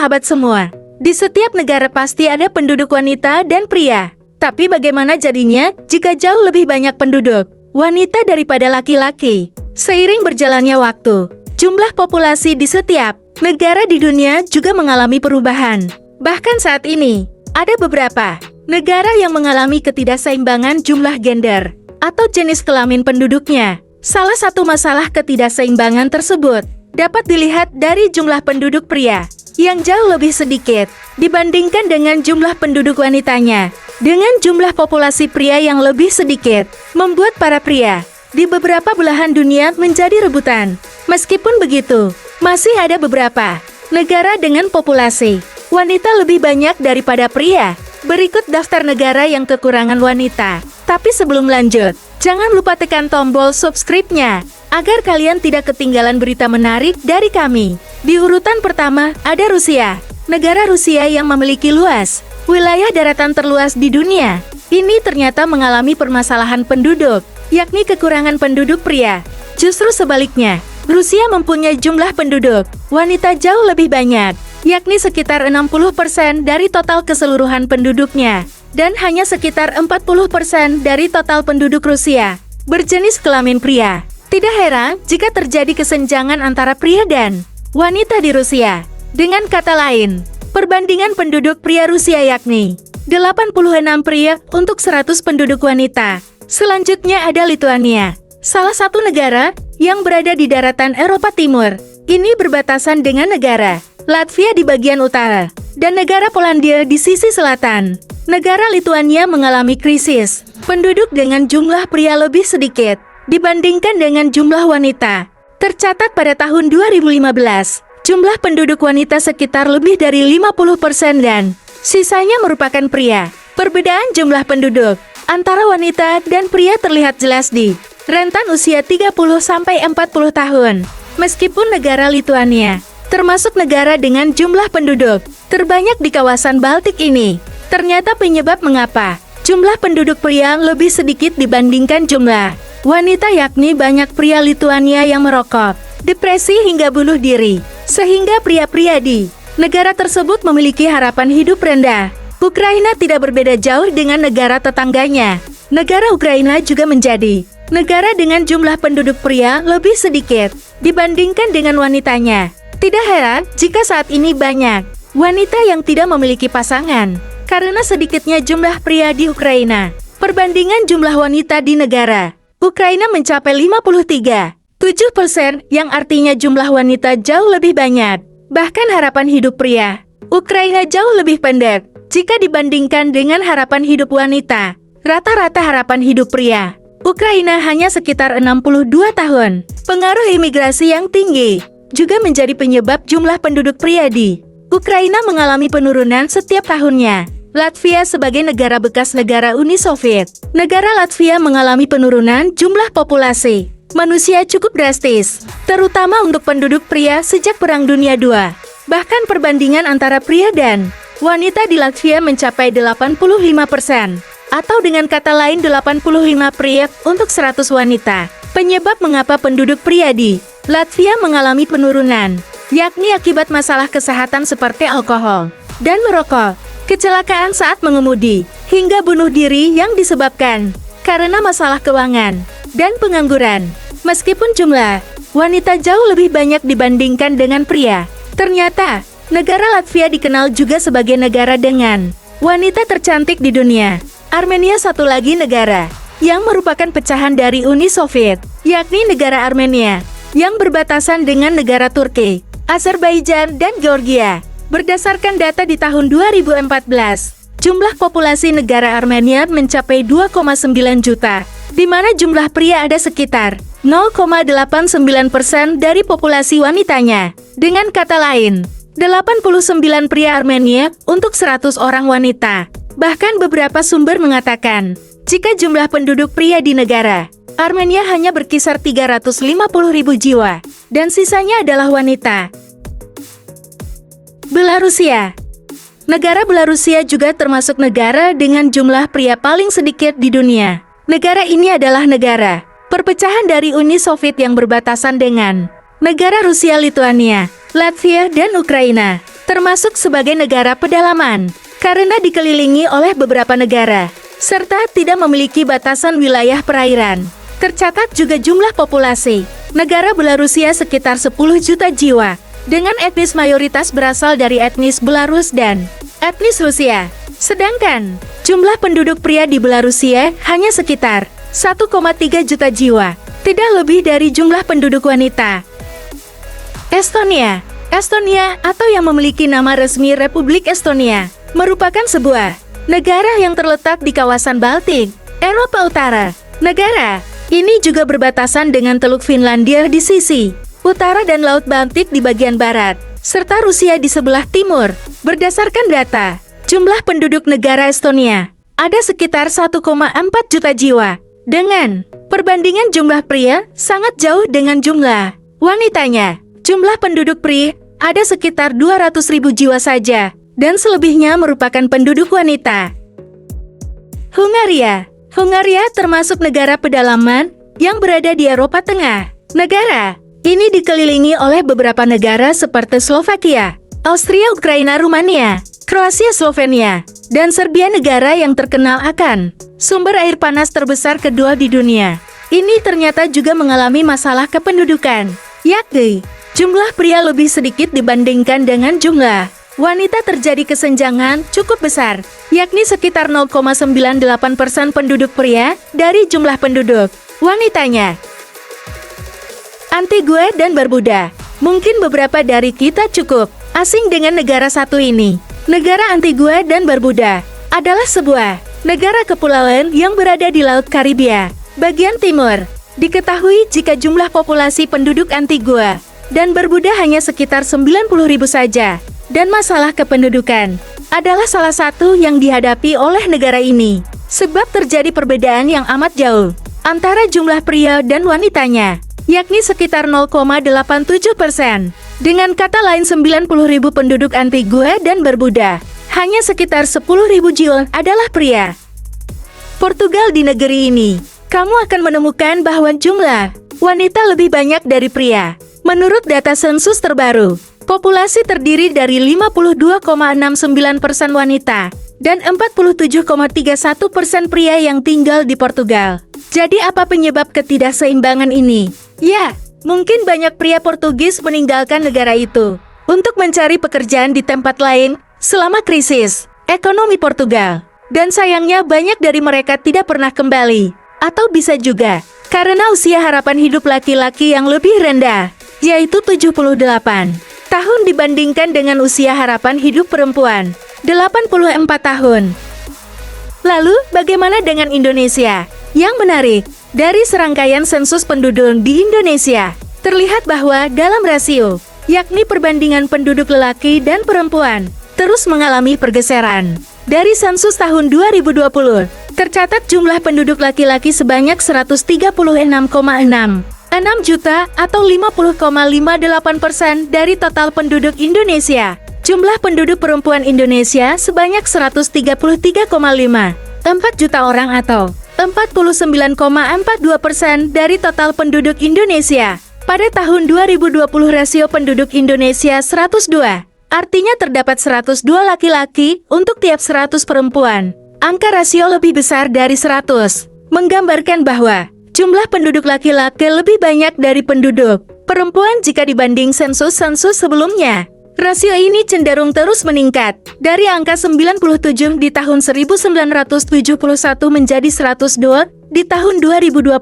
sahabat semua. Di setiap negara pasti ada penduduk wanita dan pria. Tapi bagaimana jadinya jika jauh lebih banyak penduduk wanita daripada laki-laki? Seiring berjalannya waktu, jumlah populasi di setiap negara di dunia juga mengalami perubahan. Bahkan saat ini, ada beberapa negara yang mengalami ketidakseimbangan jumlah gender atau jenis kelamin penduduknya. Salah satu masalah ketidakseimbangan tersebut dapat dilihat dari jumlah penduduk pria yang jauh lebih sedikit dibandingkan dengan jumlah penduduk wanitanya. Dengan jumlah populasi pria yang lebih sedikit, membuat para pria di beberapa belahan dunia menjadi rebutan. Meskipun begitu, masih ada beberapa negara dengan populasi wanita lebih banyak daripada pria. Berikut daftar negara yang kekurangan wanita. Tapi sebelum lanjut, jangan lupa tekan tombol subscribe-nya agar kalian tidak ketinggalan berita menarik dari kami. Di urutan pertama ada Rusia. Negara Rusia yang memiliki luas wilayah daratan terluas di dunia. Ini ternyata mengalami permasalahan penduduk, yakni kekurangan penduduk pria. Justru sebaliknya, Rusia mempunyai jumlah penduduk wanita jauh lebih banyak, yakni sekitar 60% dari total keseluruhan penduduknya, dan hanya sekitar 40% dari total penduduk Rusia berjenis kelamin pria. Tidak heran jika terjadi kesenjangan antara pria dan wanita di Rusia. Dengan kata lain, perbandingan penduduk pria Rusia yakni 86 pria untuk 100 penduduk wanita. Selanjutnya ada Lituania, salah satu negara yang berada di daratan Eropa Timur. Ini berbatasan dengan negara Latvia di bagian utara dan negara Polandia di sisi selatan. Negara Lituania mengalami krisis penduduk dengan jumlah pria lebih sedikit dibandingkan dengan jumlah wanita. Tercatat pada tahun 2015, jumlah penduduk wanita sekitar lebih dari 50% dan sisanya merupakan pria. Perbedaan jumlah penduduk antara wanita dan pria terlihat jelas di rentan usia 30-40 tahun. Meskipun negara Lituania termasuk negara dengan jumlah penduduk terbanyak di kawasan Baltik ini, ternyata penyebab mengapa jumlah penduduk pria lebih sedikit dibandingkan jumlah wanita yakni banyak pria Lituania yang merokok, depresi hingga bunuh diri, sehingga pria-pria di negara tersebut memiliki harapan hidup rendah. Ukraina tidak berbeda jauh dengan negara tetangganya. Negara Ukraina juga menjadi negara dengan jumlah penduduk pria lebih sedikit dibandingkan dengan wanitanya. Tidak heran jika saat ini banyak wanita yang tidak memiliki pasangan karena sedikitnya jumlah pria di Ukraina. Perbandingan jumlah wanita di negara Ukraina mencapai 53,7%, yang artinya jumlah wanita jauh lebih banyak. Bahkan harapan hidup pria Ukraina jauh lebih pendek jika dibandingkan dengan harapan hidup wanita. Rata-rata harapan hidup pria Ukraina hanya sekitar 62 tahun. Pengaruh imigrasi yang tinggi juga menjadi penyebab jumlah penduduk pria di Ukraina mengalami penurunan setiap tahunnya. Latvia sebagai negara bekas negara Uni Soviet. Negara Latvia mengalami penurunan jumlah populasi manusia cukup drastis, terutama untuk penduduk pria sejak Perang Dunia II. Bahkan perbandingan antara pria dan wanita di Latvia mencapai 85%, atau dengan kata lain 85 pria untuk 100 wanita. Penyebab mengapa penduduk pria di Latvia mengalami penurunan, yakni akibat masalah kesehatan seperti alkohol dan merokok, kecelakaan saat mengemudi, hingga bunuh diri yang disebabkan karena masalah keuangan dan pengangguran. Meskipun jumlah wanita jauh lebih banyak dibandingkan dengan pria, ternyata negara Latvia dikenal juga sebagai negara dengan wanita tercantik di dunia. Armenia satu lagi negara yang merupakan pecahan dari Uni Soviet, yakni negara Armenia yang berbatasan dengan negara Turki, Azerbaijan, dan Georgia. Berdasarkan data di tahun 2014, jumlah populasi negara Armenia mencapai 2,9 juta, di mana jumlah pria ada sekitar 0,89% dari populasi wanitanya. Dengan kata lain, 89 pria Armenia untuk 100 orang wanita. Bahkan beberapa sumber mengatakan, jika jumlah penduduk pria di negara Armenia hanya berkisar 350.000 jiwa, dan sisanya adalah wanita. Belarusia. Negara Belarusia juga termasuk negara dengan jumlah pria paling sedikit di dunia. Negara ini adalah negara perpecahan dari Uni Soviet yang berbatasan dengan negara Rusia, Lituania, Latvia, dan Ukraina. termasuk sebagai negara pedalaman, karena dikelilingi oleh beberapa negara, serta tidak memiliki batasan wilayah perairan. Tercatat juga jumlah populasi. Negara Belarusia sekitar 10 juta jiwa, dengan etnis mayoritas berasal dari etnis Belarus dan etnis Rusia. Sedangkan, jumlah penduduk pria di Belarusia hanya sekitar 1,3 juta jiwa, tidak lebih dari jumlah penduduk wanita. Estonia. Estonia, atau yang memiliki nama resmi Republik Estonia, merupakan sebuah negara yang terletak di kawasan Baltik, Eropa Utara. Negara ini juga berbatasan dengan Teluk Finlandia di sisi utara dan Laut Baltik di bagian barat, serta Rusia di sebelah timur. Berdasarkan data, jumlah penduduk negara Estonia ada sekitar 1,4 juta jiwa, dengan perbandingan jumlah pria sangat jauh dengan jumlah wanitanya. Jumlah penduduk pria ada sekitar 200.000 jiwa saja, dan selebihnya merupakan penduduk wanita. Hungaria. Hungaria termasuk negara pedalaman yang berada di Eropa Tengah. Negara ini dikelilingi oleh beberapa negara seperti Slovakia, Austria, Ukraina, Rumania, Kroasia, Slovenia, dan Serbia, negara yang terkenal akan sumber air panas terbesar kedua di dunia. Ini ternyata juga mengalami masalah kependudukan, yakni jumlah pria lebih sedikit dibandingkan dengan jumlah wanita. Terjadi kesenjangan cukup besar, yakni sekitar 0,98% penduduk pria dari jumlah penduduk wanitanya. Antigua dan Barbuda. Mungkin beberapa dari kita cukup asing dengan negara satu ini. Negara Antigua dan Barbuda adalah sebuah negara kepulauan yang berada di Laut Karibia bagian timur. Diketahui jika jumlah populasi penduduk Antigua dan Barbuda hanya sekitar 90.000 saja, dan masalah kependudukan adalah salah satu yang dihadapi oleh negara ini, sebab terjadi perbedaan yang amat jauh antara jumlah pria dan wanitanya, yakni sekitar 0,87%. Dengan kata lain, 90.000 penduduk Antigua dan Barbuda, hanya sekitar 10.000 jiwa adalah pria. Portugal. Di negeri ini, kamu akan menemukan bahwa jumlah wanita lebih banyak dari pria. Menurut data sensus terbaru, populasi terdiri dari 52,69% wanita dan 47,31% pria yang tinggal di Portugal. Jadi apa penyebab ketidakseimbangan ini? Ya, mungkin banyak pria Portugis meninggalkan negara itu untuk mencari pekerjaan di tempat lain selama krisis ekonomi Portugal. Dan sayangnya banyak dari mereka tidak pernah kembali. Atau bisa juga karena usia harapan hidup laki-laki yang lebih rendah, yaitu 78 tahun dibandingkan dengan usia harapan hidup perempuan, 84 tahun. Lalu, bagaimana dengan Indonesia? Yang menarik, dari serangkaian sensus penduduk di Indonesia, terlihat bahwa dalam rasio, yakni perbandingan penduduk lelaki dan perempuan, terus mengalami pergeseran. Dari sensus tahun 2020, tercatat jumlah penduduk laki-laki sebanyak 136,6 juta atau 50,58% dari total penduduk Indonesia. Jumlah penduduk perempuan Indonesia sebanyak 133,54 juta orang atau 49,42% dari total penduduk Indonesia. Pada tahun 2020 rasio penduduk Indonesia 102. Artinya terdapat 102 laki-laki untuk tiap 100 perempuan. Angka rasio lebih besar dari 100, menggambarkan bahwa jumlah penduduk laki-laki lebih banyak dari penduduk perempuan jika dibanding sensus-sensus sebelumnya. Rasio ini cenderung terus meningkat, dari angka 97 di tahun 1971 menjadi 102 di tahun 2020.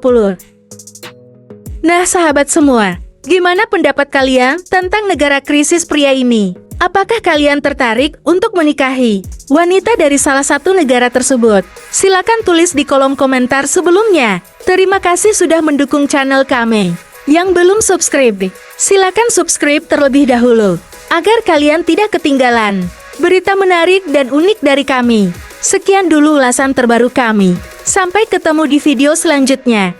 Nah sahabat semua, gimana pendapat kalian tentang negara krisis pria ini? Apakah kalian tertarik untuk menikahi wanita dari salah satu negara tersebut? Silakan tulis di kolom komentar sebelumnya. Terima kasih sudah mendukung channel kami. Yang belum subscribe, silakan subscribe terlebih dahulu, agar kalian tidak ketinggalan berita menarik dan unik dari kami. Sekian dulu ulasan terbaru kami. Sampai ketemu di video selanjutnya.